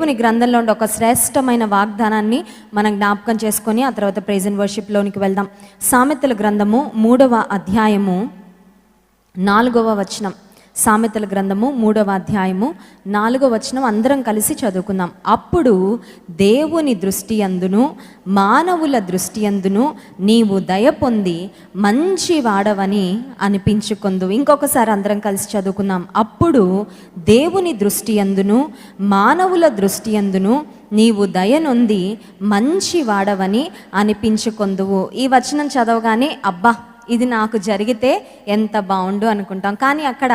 దేవుని గ్రంథంలో ఉండే ఒక శ్రేష్టమైన వాగ్దానాన్ని మనం జ్ఞాపకం చేసుకొని ఆ తర్వాత ప్రైజ్ అండ్ వర్షిప్లోనికి వెళ్దాం. సామెతల గ్రంథము 3వ అధ్యాయము 4వ వచనం. సామెతల గ్రంథము 3వ అధ్యాయము 4వ వచనం అందరం కలిసి చదువుకుందాం. అప్పుడు దేవుని దృష్టి యందును మానవుల దృష్టి యందును నీవు దయ పొంది మంచి వాడవని అనిపించుకొందు. ఇంకొకసారి అందరం కలిసి చదువుకుందాం. అప్పుడు దేవుని దృష్టి యందును మానవుల దృష్టి యందును నీవు దయనొంది మంచి వాడవని అనిపించుకొందువు. ఈ వచనం చదవగానే అబ్బా ఇది నాకు జరిగితే ఎంత బాగుండు అనుకుంటాం. కానీ అక్కడ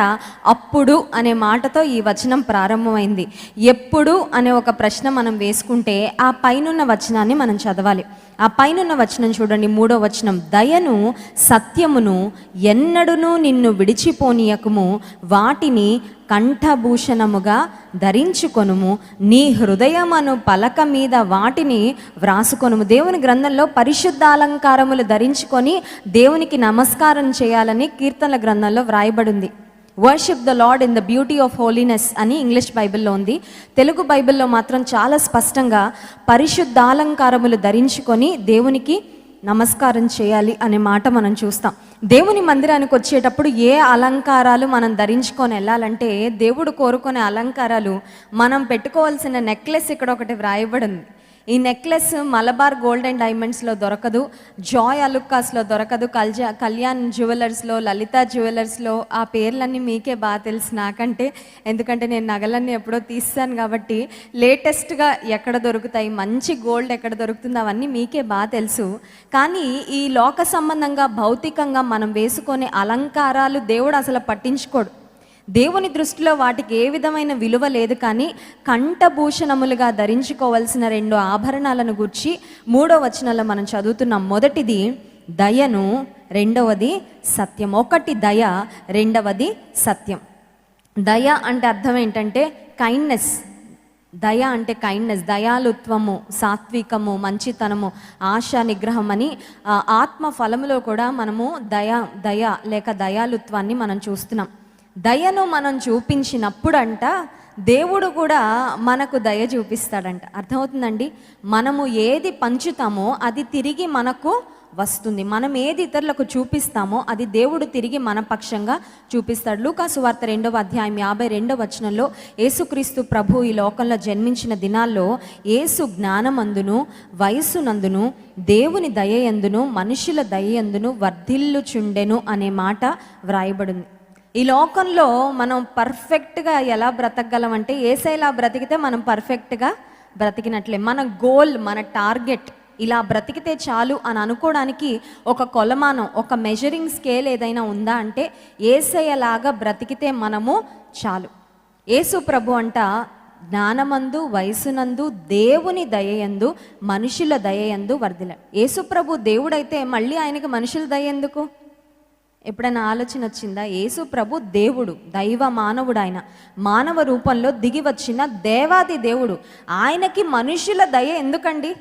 అప్పుడు అనే మాటతో ఈ వచనం ప్రారంభమైంది. ఎప్పుడు అనే ఒక ప్రశ్న మనం వేసుకుంటే ఆ పైనున్న వచనాన్ని మనం చదవాలి. ఆ పైనున్న వచనం చూడండి, 3వ వచనం. దయను సత్యమును ఎన్నడును నిన్ను విడిచిపోనీయకము, వాటిని కంఠభూషణముగా ధరించుకొనుము, నీ హృదయమను పలక మీద వాటిని వ్రాసుకొనుము. దేవుని గ్రంథంలో పరిశుద్ధ అలంకారములు ధరించుకొని దేవునికి నమస్కారం చేయాలని కీర్తనల గ్రంథంలో వ్రాయబడింది. Worship the lord in the beauty of holiness అని ఇంగ్లీష్ బైబిల్లో ఉంది. తెలుగు బైబిల్లో మాత్రం చాలా స్పష్టంగా పరిశుద్ధాలంకారములు ధరించుకొని దేవునికి నమస్కారం చేయాలి అనే మాట మనం చూస్తాం. దేవుని మందిరానికి వచ్చేటప్పుడు ఏ అలంకారాలు మనం ధరించుకొని వెళ్ళాలంటే, దేవుడు కోరుకునే అలంకారాలు మనం పెట్టుకోవాల్సిన నెక్లెస్ ఇక్కడ ఒకటి వ్రాయబడింది. ఈ నెక్లెస్ మలబార్ గోల్డ్ అండ్ డైమండ్స్లో దొరకదు, జాయ్ అలుక్కాస్లో దొరకదు, కళ్యాణ్ జ్యువెలర్స్లో, లలిత జ్యువెలర్స్లో. ఆ పేర్లన్నీ మీకే బాగా తెలుసు నాకంటే, ఎందుకంటే నేను నగలన్నీ ఎప్పుడో తీస్తాను కాబట్టి. లేటెస్ట్గా ఎక్కడ దొరుకుతాయి, మంచి గోల్డ్ ఎక్కడ దొరుకుతుందో అవన్నీ మీకే బాగా తెలుసు. కానీ ఈ లోక సంబంధంగా భౌతికంగా మనం వేసుకునే అలంకారాలు దేవుడు అసలు పట్టించుకోడు. దేవుని దృష్టిలో వాటికి ఏ విధమైన విలువ లేదు. కానీ కంఠభూషణములుగా ధరించుకోవాల్సిన 2 ఆభరణాలను గూర్చి 3వ వచనంలో మనం చదువుతున్నాం. మొదటిది దయను, రెండవది సత్యం. ఒకటి దయ, రెండవది సత్యం. దయ అంటే అర్థం ఏంటంటే కైండ్నెస్. దయ అంటే కైండ్నెస్, దయాలుత్వము, సాత్వికము, మంచితనము, ఆశా నిగ్రహం అని ఆత్మ ఫలములో కూడా మనము దయ లేక దయాలుత్వాన్ని మనం చూస్తున్నాం. దయను మనం చూపించినప్పుడు అంట దేవుడు కూడా మనకు దయ చూపిస్తాడంట. అర్థమవుతుందండి? మనము ఏది పంచుతామో అది తిరిగి మనకు వస్తుంది. మనం ఏది ఇతరులకు చూపిస్తామో అది దేవుడు తిరిగి మన పక్షంగా చూపిస్తాడు. లూకాసు వార్త 2వ అధ్యాయం 52వ వచనంలో యేసుక్రీస్తు ప్రభు ఈ లోకంలో జన్మించిన దినాల్లో యేసు జ్ఞానమందును వయస్సునందును దేవుని దయయందును మనుషుల దయయందును వర్ధిల్లుచుండెను అనే మాట వ్రాయబడింది. ఈ లోకంలో మనం పర్ఫెక్ట్గా ఎలా బ్రతకగలం అంటే, ఏసైలా బ్రతికితే మనం పర్ఫెక్ట్గా బ్రతికినట్లే. మన గోల్, మన టార్గెట్ ఇలా బ్రతికితే చాలు అని అనుకోవడానికి ఒక కొలమానం, ఒక మెజరింగ్ స్కేల్ ఏదైనా ఉందా అంటే ఏసయ్యలాగా బ్రతికితే మనము చాలు. యేసు ప్రభు అంట జ్ఞానమందు వయసునందు దేవుని దయయందు మనుషుల దయయందు వర్ధిల్లాడు. యేసు ప్రభు దేవుడైతే మళ్ళీ ఆయనకి మనుషుల దయ ఎందుకు? ఎప్పుడైనా ఆలోచన వచ్చిందా? యేసు ప్రభు దేవుడు, దైవ మానవుడు. ఆయన మానవ రూపంలో దిగి వచ్చిన దేవాది దేవుడు. ఆయనకి మనుషుల దయ ఎందుకండి?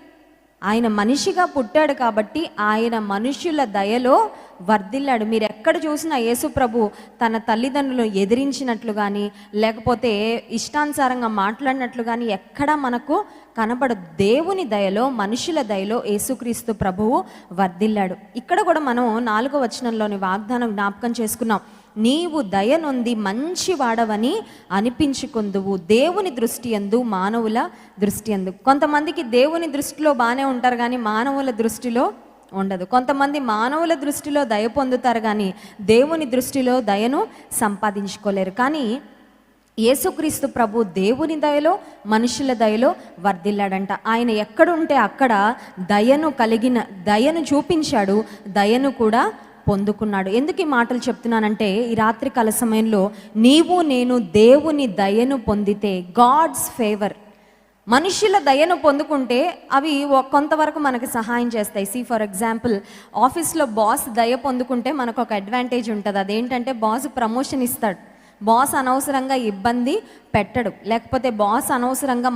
ఆయన మనిషిగా పుట్టాడు కాబట్టి ఆయన మనుషుల దయలో వర్ధిల్లాడు. మీరు ఎక్కడ చూసినా యేసు ప్రభు తన తల్లిదండ్రులను ఎదిరించినట్లు కానీ లేకపోతే ఇష్టానుసారంగా మాట్లాడినట్లు కానీ ఎక్కడా మనకు కనబడదు. దేవుని దయలో, మనుషుల దయలో యేసుక్రీస్తు ప్రభువు వర్ధిల్లాడు. ఇక్కడ కూడా మనం 4వ వచనంలోని వాగ్దానం జ్ఞాపకం చేసుకున్నాం. నీవు దయనొంది మంచి వాడవని అనిపించుకొందువు, దేవుని దృష్టి యందు మానవుల దృష్టి యందు. కొంతమందికి దేవుని దృష్టిలో బాగానే ఉంటారు కానీ మానవుల దృష్టిలో ఉండదు. కొంతమంది మానవుల దృష్టిలో దయ పొందుతారు కానీ దేవుని దృష్టిలో దయను సంపాదించుకోలేరు. కానీ యేసుక్రీస్తు ప్రభు దేవుని దయలో మనుషుల దయలో వర్ధిల్లాడంట. ఆయన ఎక్కడుంటే అక్కడ దయను చూపించాడు, దయను కూడా పొందుకున్నాడు. ఎందుకు ఈ మాటలు చెప్తున్నానంటే, ఈ రాత్రికాల సమయంలో నీవు నేను దేవుని దయను పొందితే, గాడ్స్ ఫేవర్, మనుషుల దయను పొందుకుంటే అవి కొంతవరకు మనకు సహాయం చేస్తాయి. ఫర్ ఎగ్జాంపుల్, ఆఫీస్లో బాస్ దయ పొందుకుంటే మనకు ఒక అడ్వాంటేజ్ ఉంటుంది. అదేంటంటే బాస్ ప్రమోషన్ ఇస్తాడు. బాస్ అనవసరంగా ఇబ్బంది పెట్టడు, లేకపోతే బాస్ అనవసరంగా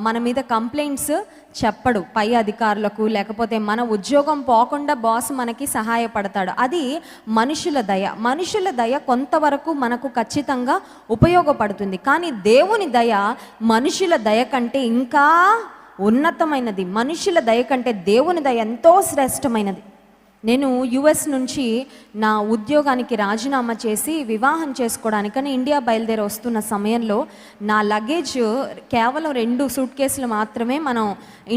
మన మీద కంప్లైంట్స్ చెప్పడు పై అధికారులకు, లేకపోతే మన ఉద్యోగం పోకుండా బాస్ మనకి సహాయపడతాడు. అది మనుషుల దయ కొంతవరకు మనకు ఖచ్చితంగా ఉపయోగపడుతుంది. కానీ దేవుని దయ మనుషుల దయ కంటే ఇంకా ఉన్నతమైనది. మనుషుల దయ కంటే దేవుని దయ ఎంతో శ్రేష్టమైనది. నేను యుఎస్ నుంచి నా ఉద్యోగానికి రాజీనామా చేసి వివాహం చేసుకోవడానికని ఇండియా బయలుదేరి వస్తున్న సమయంలో నా లగేజ్ కేవలం 2 సూట్ కేసులు మాత్రమే మనం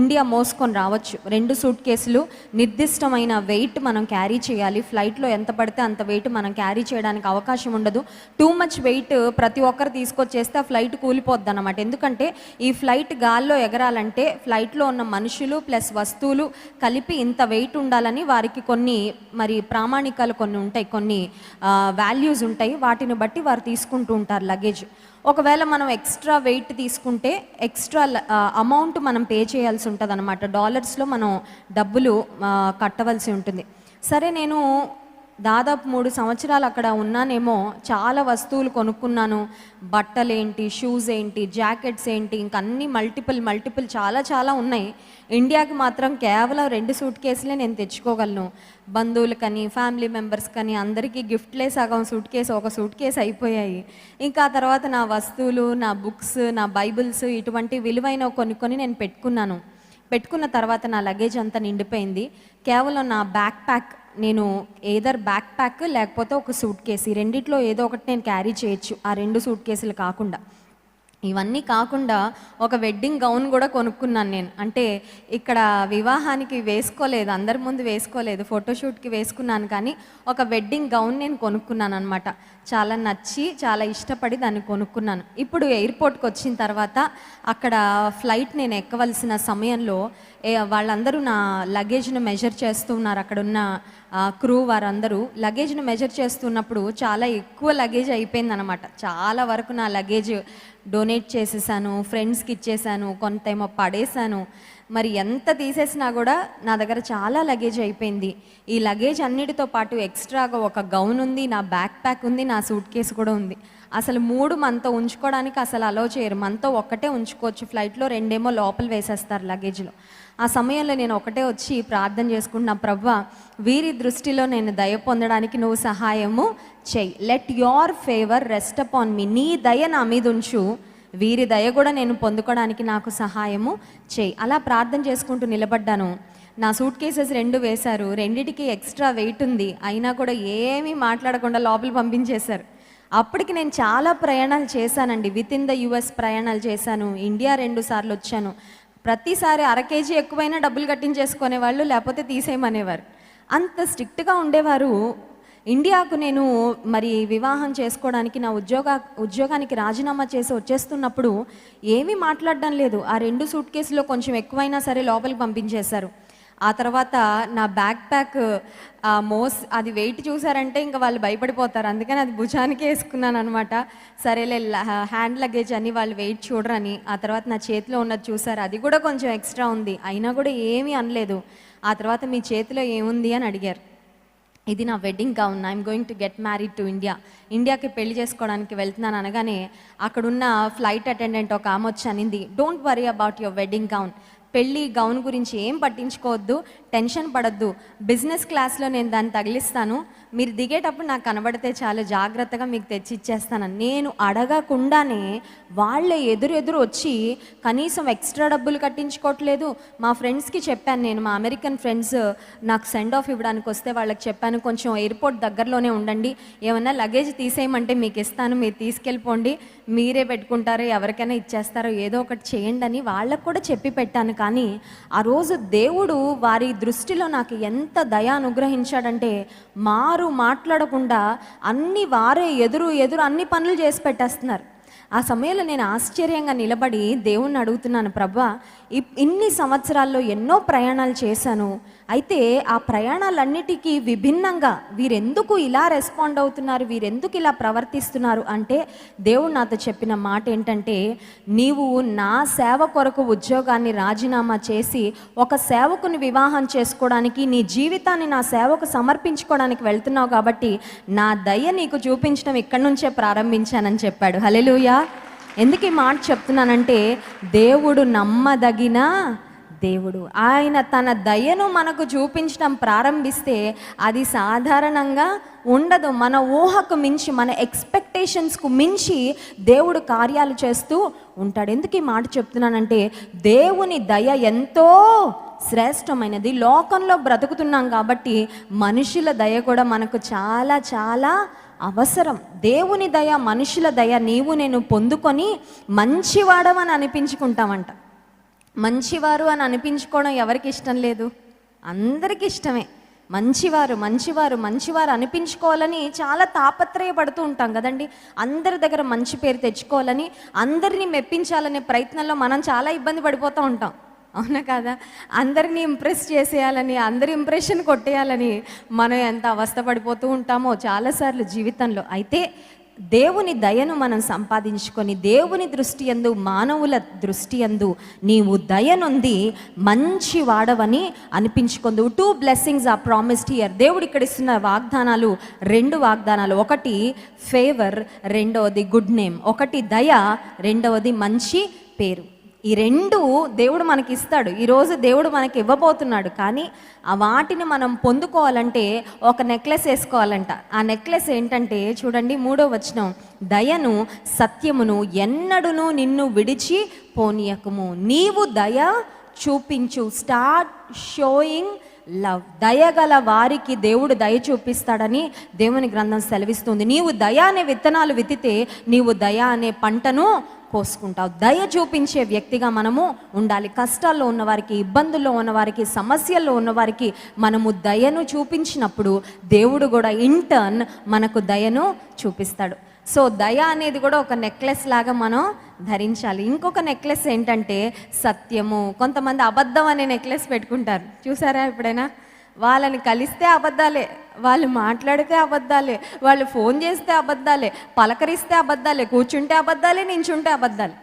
ఇండియా మోసుకొని రావచ్చు. 2 సూట్ కేసులు, నిర్దిష్టమైన వెయిట్ మనం క్యారీ చేయాలి. ఫ్లైట్లో ఎంత పడితే అంత వెయిట్ మనం క్యారీ చేయడానికి అవకాశం ఉండదు. టూ మచ్ వెయిట్ ప్రతి ఒక్కరు తీసుకొచ్చేస్తే ఆ ఫ్లైట్ కూలిపోద్ది అన్నమాట. ఎందుకంటే ఈ ఫ్లైట్ గాల్లో ఎగరాలంటే ఫ్లైట్లో ఉన్న మనుషులు ప్లస్ వస్తువులు కలిపి ఇంత వెయిట్ ఉండాలని వారికి కొన్ని మరి ప్రామాణికాలు కొన్ని ఉంటాయి, కొన్ని వాల్యూస్ ఉంటాయి. వాటిని బట్టి వారు తీసుకుంటూ ఉంటారు లగేజ్. ఒకవేళ మనం ఎక్స్ట్రా వెయిట్ తీసుకుంటే ఎక్స్ట్రా అమౌంట్ మనం పే చేయాల్సి ఉంటుంది అనమాట. డాలర్స్లో మనం డబ్బులు కట్టవలసి ఉంటుంది. సరే, నేను దాదాపు 3 సంవత్సరాలు అక్కడ ఉన్నానేమో. చాలా వస్తువులు కొనుక్కున్నాను. బట్టలేంటి, షూస్ ఏంటి, జాకెట్స్ ఏంటి, ఇంక అన్నీ మల్టిపుల్ చాలా ఉన్నాయి. ఇండియాకి మాత్రం కేవలం 2 సూట్ కేసులే నేను తెచ్చుకోగలను. బంధువులకని, ఫ్యామిలీ మెంబర్స్ కానీ అందరికీ గిఫ్ట్లే సగం ఒక సూట్ కేసు అయిపోయాయి. ఇంకా ఆ తర్వాత నా వస్తువులు, నా బుక్స్, నా బైబిల్స్, ఇటువంటి విలువైన కొన్ని నేను పెట్టుకున్న తర్వాత నా లగేజ్ అంతా నిండిపోయింది. కేవలం నా బ్యాక్ ప్యాక్, నేను ఏదర్ బ్యాక్ ప్యాక్ లేకపోతే ఒక సూట్ కేసు, ఈ రెండిట్లో ఏదో ఒకటి నేను క్యారీ చేయొచ్చు, ఆ 2 సూట్ కేసులు కాకుండా. ఇవన్నీ కాకుండా ఒక వెడ్డింగ్ గౌన్ కూడా కొనుక్కున్నాను నేను. అంటే ఇక్కడ వివాహానికి వేసుకోలేదు, అందరి ముందు వేసుకోలేదు, ఫోటోషూట్కి వేసుకున్నాను. కానీ ఒక వెడ్డింగ్ గౌన్ నేను కొనుక్కున్నాను అనమాట. చాలా నచ్చి, చాలా ఇష్టపడి దాన్ని కొనుక్కున్నాను. ఇప్పుడు ఎయిర్పోర్ట్కి వచ్చిన తర్వాత అక్కడ ఫ్లైట్ నేను ఎక్కవలసిన సమయంలో వాళ్ళందరూ నా లగేజ్ను మెజర్ చేస్తూ ఉన్నారు. అక్కడున్న క్రూ వారందరూ లగేజ్ను మెజర్ చేస్తున్నప్పుడు చాలా ఎక్కువ లగేజ్ అయిపోయిందనమాట. చాలా వరకు నా లగేజ్ డొనేట్ చేసేసాను, ఫ్రెండ్స్కి ఇచ్చేసాను, కొంతేమో పడేసాను. మరి ఎంత తీసేసినా కూడా నా దగ్గర చాలా లగేజ్ అయిపోయింది. ఈ లగేజ్ అన్నిటితో పాటు ఎక్స్ట్రాగా ఒక గౌన్ ఉంది, నా బ్యాక్ ప్యాక్ ఉంది, నా సూట్ కేసు కూడా ఉంది. అసలు 3 మనతో ఉంచుకోవడానికి అసలు అలో చేయరు. మనతో ఒక్కటే ఉంచుకోవచ్చు, ఫ్లైట్లో 2 లోపల వేసేస్తారు లగేజ్లో. ఆ సమయంలో నేను ఒకటే వచ్చి ప్రార్థన చేసుకుంటున్నా, ప్రభువా, వీరి దృష్టిలో నేను దయ పొందడానికి నువ్వు సహాయము చెయ్యి. Let your favour rest upon me. నీ దయ నా మీద ఉంచు, వీరి దయ కూడా నేను పొందుకోవడానికి నాకు సహాయము చెయ్యి. అలా ప్రార్థన చేసుకుంటూ నిలబడ్డాను. నా సూట్ కేసెస్ 2 వేశారు, 2టికి ఎక్స్ట్రా వెయిట్ ఉంది. అయినా కూడా ఏమీ మాట్లాడకుండా లోపల పంపించేశారు. అప్పటికి నేను చాలా ప్రయాణాలు చేశానండి. వితిన్ ద యుఎస్ ప్రయాణాలు చేశాను. ఇండియా 2 సార్లు వచ్చాను. ప్రతిసారి 1/2 కేజీ ఎక్కువైనా డబ్బులు కట్టించేసుకునేవాళ్ళు, లేకపోతే తీసేయమనేవారు. అంత స్ట్రిక్ట్గా ఉండేవారు. ఇండియాకు నేను మరి వివాహం చేసుకోవడానికి నా ఉద్యోగానికి రాజీనామా చేసి వచ్చేస్తున్నప్పుడు ఏమీ మాట్లాడడం లేదు. ఆ 2 సూట్ కేసులో కొంచెం ఎక్కువైనా సరే లోపలికి పంపించేశారు. ఆ తర్వాత నా బ్యాక్ ప్యాక్ అది వెయిట్ చూసారంటే ఇంకా వాళ్ళు భయపడిపోతారు. అందుకని అది భుజానికే వేసుకున్నాను అనమాట. సరేలే, హ్యాండ్ లగేజ్ అని వాళ్ళు వెయిట్ చూడరని. ఆ తర్వాత నా చేతిలో ఉన్నది చూసారు, అది కూడా కొంచెం ఎక్స్ట్రా ఉంది. అయినా కూడా ఏమీ అనలేదు. ఆ తర్వాత మీ చేతిలో ఏముంది అని అడిగారు. ఇది నా wedding gown, I'm going to get married to ఇండియాకి పెళ్లి చేసుకోవడానికి వెళ్తున్నాను అనగానే అక్కడున్న ఫ్లైట్ అటెండెంట్ ఒక ఆమె వచ్చి అనింది, don't worry about your wedding gown. పెళ్ళి గౌన్ గురించి ఏం పట్టించుకోవద్దు, టెన్షన్ పడద్దు. బిజినెస్ క్లాస్లో నేను దాన్ని తగిలిస్తాను, మీరు దిగేటప్పుడు నాకు కనబడితే చాలా జాగ్రత్తగా మీకు తెచ్చి ఇచ్చేస్తాను. నేను అడగకుండానే వాళ్ళే ఎదురు వచ్చి కనీసం ఎక్స్ట్రా డబ్బులు కట్టించుకోవట్లేదు. మా ఫ్రెండ్స్కి చెప్పాను, నేను మా అమెరికన్ ఫ్రెండ్స్ నాకు సెండ్ ఆఫ్ ఇవ్వడానికి వస్తే వాళ్ళకి చెప్పాను, కొంచెం ఎయిర్పోర్ట్ దగ్గరలోనే ఉండండి, ఏమన్నా లగేజ్ తీసేయమంటే మీకు ఇస్తాను, మీరు తీసుకెళ్ళిపోండి, మీరే పెట్టుకుంటారో ఎవరికైనా ఇచ్చేస్తారో ఏదో ఒకటి చేయండి అని వాళ్ళకు కూడా చెప్పి పెట్టాను. కానీ ఆ రోజు దేవుడు వారి దృష్టిలో నాకు ఎంత దయ అనుగ్రహించాడంటే మాట్లాడకుండా అన్ని వారే ఎదురు అన్ని పనులు చేసి పెట్టేస్తున్నారు. ఆ సమయంలో నేను ఆశ్చర్యంగా నిలబడి దేవుణ్ణి అడుగుతున్నాను, ప్రభా ఇన్ని సంవత్సరాల్లో ఎన్నో ప్రయాణాలు చేశాను, అయితే ఆ ప్రయాణాలన్నిటికీ విభిన్నంగా వీరెందుకు ఇలా రెస్పాండ్ అవుతున్నారు, వీరెందుకు ఇలా ప్రవర్తిస్తున్నారు అంటే దేవుడు నాతో చెప్పిన మాట ఏంటంటే, నీవు నా సేవ కొరకు ఉద్యోగాన్ని రాజీనామా చేసి ఒక సేవకుని వివాహం చేసుకోవడానికి, నీ జీవితాన్ని నా సేవకు సమర్పించుకోవడానికి వెళ్తున్నావు కాబట్టి నా దయ నీకు చూపించడం ఇక్కడి నుంచే ప్రారంభించానని చెప్పాడు. హల్లెలూయా. ఎందుకు ఈ మాట చెప్తున్నానంటే, దేవుడు నమ్మదగిన దేవుడు. ఆయన తన దయను మనకు చూపించడం ప్రారంభిస్తే అది సాధారణంగా ఉండదు. మన ఊహకు మించి, మన ఎక్స్పెక్టేషన్స్కు మించి దేవుడు కార్యాలు చేస్తూ ఉంటాడు. ఎందుకు ఈ మాట చెప్తున్నానంటే, దేవుని దయ ఎంతో శ్రేష్టమైనది. లోకంలో బ్రతుకుతున్నాం కాబట్టి మనుషుల దయ కూడా మనకు చాలా చాలా అవసరం. దేవుని దయ, మనుషుల దయ నీవు నేను పొందుకొని మంచివాడమని అనిపించుకుంటామంట. మంచివారు అని అనిపించుకోవడం ఎవరికి ఇష్టం లేదు? అందరికీ ఇష్టమే. మంచివారు మంచివారు మంచివారు అనిపించుకోవాలని చాలా తాపత్రయపడుతూ ఉంటాం కదండి. అందరి దగ్గర మంచి పేరు తెచ్చుకోవాలని, అందరినీ మెప్పించాలనే ప్రయత్నంలో మనం చాలా ఇబ్బంది పడిపోతూ ఉంటాం, అవునా కాదా? అందరినీ ఇంప్రెస్ చేసేయాలని, అందరి ఇంప్రెషన్ కొట్టేయాలని మనం ఎంత అవస్థపడిపోతూ ఉంటామో చాలాసార్లు జీవితంలో. అయితే దేవుని దయను మనం సంపాదించుకొని దేవుని దృష్టి యందు, మానవుల దృష్టి యందు నీవు దయనుంది మంచి వాడవని అనిపించుకుందు. 2 blessings are promised here. దేవుడు ఇక్కడ ఇస్తున్న వాగ్దానాలు 2 వాగ్దానాలు. ఒకటి ఫేవర్, రెండవది గుడ్ నేమ్. ఒకటి దయ, రెండవది మంచి పేరు. ఈ 2 దేవుడు మనకి ఇస్తాడు. ఈరోజు దేవుడు మనకి ఇవ్వబోతున్నాడు. కానీ ఆ వాటిని మనం పొందుకోవాలంటే ఒక నెక్లెస్ వేసుకోవాలంట. ఆ నెక్లెస్ ఏంటంటే చూడండి, 3వ వచనం, దయను సత్యమును ఎన్నడును నిన్ను విడిచి పోనీయకుము. నీవు దయ చూపించు. Start sowing love. దయగల వారికి దేవుడు దయ చూపిస్తాడని దేవుని గ్రంథం సెలవిస్తుంది. నీవు దయ అనే విత్తనాలు విత్తితే నీవు దయ అనే పంటను కోసుకుంటావు. దయ చూపించే వ్యక్తిగా మనము ఉండాలి. కష్టాల్లో ఉన్నవారికి, ఇబ్బందుల్లో ఉన్నవారికి, సమస్యల్లో ఉన్నవారికి మనము దయను చూపించినప్పుడు దేవుడు కూడా ఇంటర్న్ మనకు దయను చూపిస్తాడు. సో దయ అనేది కూడా ఒక నెక్లెస్ లాగా మనం ధరించాలి. ఇంకొక నెక్లెస్ ఏంటంటే సత్యము. కొంతమంది అబద్ధం అనే నెక్లెస్ పెట్టుకుంటారు, చూసారా ఎప్పుడైనా? వాళ్ళని కలిస్తే అబద్ధాలే, వాళ్ళు మాట్లాడితే అబద్ధాలే, వాళ్ళు ఫోన్ చేస్తే అబద్ధాలే, పలకరిస్తే అబద్ధాలే, కూర్చుంటే అబద్ధాలే, నించుంటే అబద్ధాలే.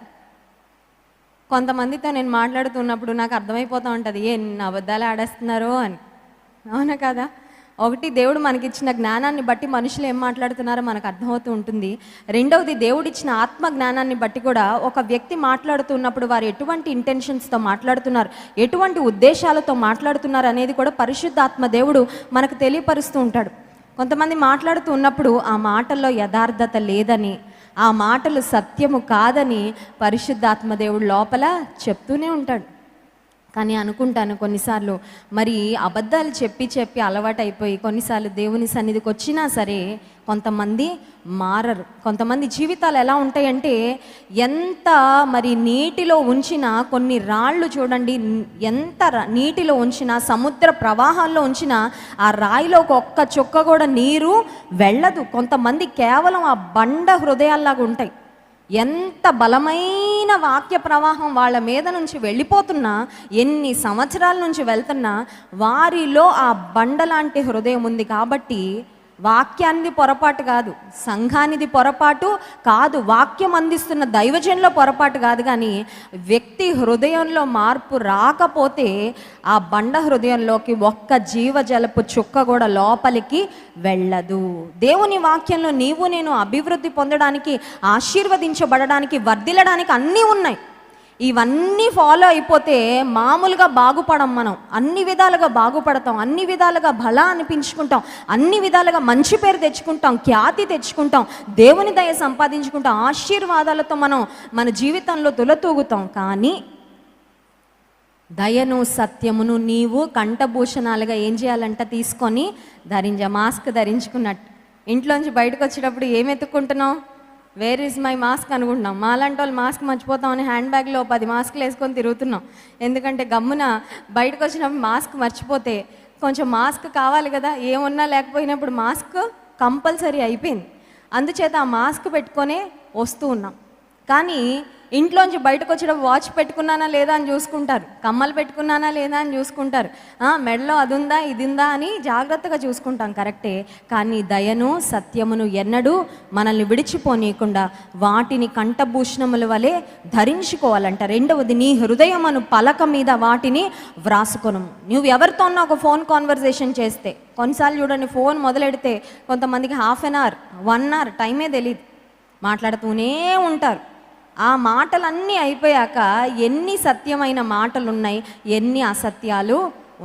కొంతమందితో నేను మాట్లాడుతున్నప్పుడు నాకు అర్థమైపోతూ ఉంటుంది, ఎన్ని అబద్ధాలు ఆడేస్తున్నారో అని, అవునా కదా? ఒకటి, దేవుడు మనకిచ్చిన జ్ఞానాన్ని బట్టి మనుషులు ఏం మాట్లాడుతున్నారో మనకు అర్థమవుతూ ఉంటుంది. రెండవది, దేవుడిచ్చిన ఆత్మ జ్ఞానాన్ని బట్టి కూడా ఒక వ్యక్తి మాట్లాడుతున్నప్పుడు వారు ఎటువంటి ఇంటెన్షన్స్తో మాట్లాడుతున్నారు, ఎటువంటి ఉద్దేశాలతో మాట్లాడుతున్నారు అనేది కూడా పరిశుద్ధాత్మ దేవుడు మనకు తెలియపరుస్తూ ఉంటాడు. కొంతమంది మాట్లాడుతూ ఉన్నప్పుడు ఆ మాటల్లో యథార్థత లేదని, ఆ మాటలు సత్యము కాదని పరిశుద్ధాత్మ దేవుడు లోపల చెప్తూనే ఉంటాడు. కానీ అనుకుంటాను కొన్నిసార్లు, మరి అబద్ధాలు చెప్పి చెప్పి అలవాటు అయిపోయి కొన్నిసార్లు దేవుని సన్నిధికి వచ్చినా సరే కొంతమంది మారరు. కొంతమంది జీవితాలు ఎలా ఉంటాయంటే, ఎంత మరి నీటిలో ఉంచినా, కొన్ని రాళ్ళు చూడండి, ఎంత నీటిలో ఉంచినా, సముద్ర ప్రవాహాల్లో ఉంచినా ఆ రాయిలోకి ఒక్క చుక్క కూడా నీరు వెళ్ళదు. కొంతమంది కేవలం ఆ బండ హృదయాల్లాగా ఉంటాయి. ఎంత బలమైన వాక్య ప్రవాహం వాళ్ళ మీద నుంచి వెళ్ళిపోతున్నా, ఎన్ని సంవత్సరాల నుంచి వెళ్తున్నా వారిలో ఆ బండలాంటి హృదయం ఉంది. కాబట్టి వాక్యాన్ని పొరపాటు కాదు, సంఘానిది పొరపాటు కాదు, వాక్యం అందిస్తున్న దైవజనుల పొరపాటు కాదు. కానీ వ్యక్తి హృదయంలో మార్పు రాకపోతే ఆ బండ హృదయంలోకి ఒక్క జీవజలపు చుక్క కూడా లోపలికి వెళ్ళదు. దేవుని వాక్యంలో నీవు నేను అభివృద్ధి పొందడానికి, ఆశీర్వదించబడడానికి, వర్ధిల్లడానికి అన్నీ ఉన్నాయి. ఇవన్నీ ఫాలో అయిపోతే మామూలుగా బాగుపడం. మనం అన్ని విధాలుగా బాగుపడతాం, అన్ని విధాలుగా బలాన్ని పెంచుకుంటాం, అన్ని విధాలుగా మంచి పేరు తెచ్చుకుంటాం, ఖ్యాతి తెచ్చుకుంటాం, దేవుని దయ సంపాదించుకుంటాం, ఆశీర్వాదాలతో మనం మన జీవితంలో తులతూగుతాం. కానీ దయను సత్యమును నీవు కంఠభూషణాలుగా ఏం చేయాలంట? తీసుకొని మాస్క్ ధరించుకున్నట్టు. ఇంట్లోంచి బయటకు వచ్చేటప్పుడు ఏం ఎత్తుకుంటున్నావు? వేర్ ఈజ్ మై మాస్క్ అనుకుంటున్నాం. మాలాంటి వాళ్ళు మాస్క్ మర్చిపోతామని హ్యాండ్ బ్యాగ్లో 10 మాస్కులు వేసుకొని తిరుగుతున్నాం. ఎందుకంటే గమ్మున బయటకు వచ్చినప్పుడు మాస్క్ మర్చిపోతే కొంచెం మాస్క్ కావాలి కదా, ఏమున్నా లేకపోయినప్పుడు మాస్క్ కంపల్సరీ అయిపోయింది. అందుచేత ఆ మాస్క్ పెట్టుకొనే వస్తూ ఉన్నాం. కానీ ఇంట్లోంచి బయటకు వచ్చేటప్పుడు వాచ్ పెట్టుకున్నానా లేదా అని చూసుకుంటారు, కమ్మలు పెట్టుకున్నానా లేదా అని చూసుకుంటారు, మెడలో అది ఉందా ఇది ఉందా అని జాగ్రత్తగా చూసుకుంటాం, కరెక్టే. కానీ దయను సత్యమును ఎన్నడూ మనల్ని విడిచిపోనీయకుండా వాటిని కంఠభూషణముల వలె ధరించుకోవాలంట. రెండవది, నీ హృదయమును పలక మీద వాటిని వ్రాసుకొను. నువ్వు ఎవరితోన్నా ఒక ఫోన్ కాన్వర్జేషన్ చేస్తే, కొన్నిసార్లు చూడండి ఫోన్ మొదలెడితే కొంతమందికి 1/2 అవర్ 1 అవర్ టైమే తెలియదు, మాట్లాడుతూనే ఉంటారు. ఆ మాటలన్నీ అయిపోయాక ఎన్ని సత్యమైన మాటలు ఉన్నాయి, ఎన్ని అసత్యాలు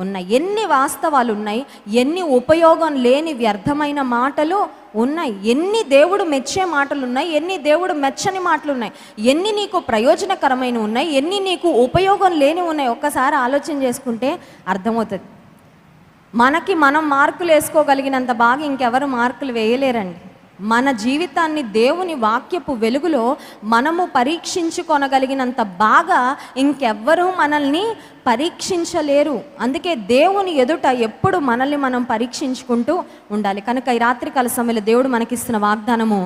ఉన్నాయి, ఎన్ని వాస్తవాలు ఉన్నాయి, ఎన్ని ఉపయోగం లేని వ్యర్థమైన మాటలు ఉన్నాయి, ఎన్ని దేవుడు మెచ్చే మాటలు ఉన్నాయి, ఎన్ని దేవుడు మెచ్చని మాటలు ఉన్నాయి, ఎన్ని నీకు ప్రయోజనకరమైన ఉన్నాయి, ఎన్ని నీకు ఉపయోగం లేని ఉన్నాయి. ఒక్కసారి ఆలోచన చేసుకుంటే అర్థమవుతుంది. మనకి మనం మార్కులు వేసుకోగలిగినంత బాగా ఇంకెవరు మార్కులు వేయలేరండి. మన జీవితాన్ని దేవుని వాక్యపు వెలుగులో మనము పరీక్షించుకొనగలిగినంత బాగా ఇంకెవ్వరూ మనల్ని పరీక్షించలేరు. అందుకే దేవుని ఎదుట ఎప్పుడు మనల్ని మనం పరీక్షించుకుంటూ ఉండాలి. కనుక ఈ రాత్రికాల సమయంలో దేవుడు మనకిస్తున్న వాగ్దానము,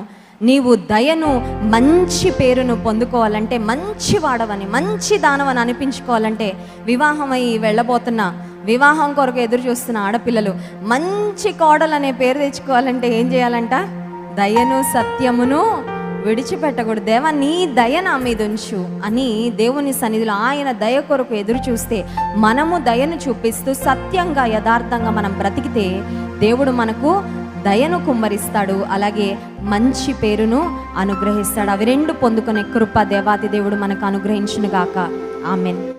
నీవు దయను మంచి పేరును పొందుకోవాలంటే, మంచి వాడవని, మంచి దానవని అనిపించుకోవాలంటే, వివాహమై వెళ్ళబోతున్న, వివాహం కొరకు ఎదురు చూస్తున్న ఆడపిల్లలు మంచి కోడలు అనే పేరు తెచ్చుకోవాలంటే ఏం చేయాలంట? దయను సత్యమును విడిచిపెట్టకూడదు. దేవా, నీ దయ నా మీద ఉంచు అని దేవుని సన్నిధిలో ఆయన దయ కొరకు ఎదురు చూస్తే, మనము దయను చూపిస్తూ సత్యంగా యథార్థంగా మనం బ్రతికితే దేవుడు మనకు దయను కుమ్మరిస్తాడు, అలాగే మంచి పేరును అనుగ్రహిస్తాడు. అవి రెండు పొందుకునే కృప దేవాది దేవుడు మనకు అనుగ్రహించును గాక. ఆమెన్.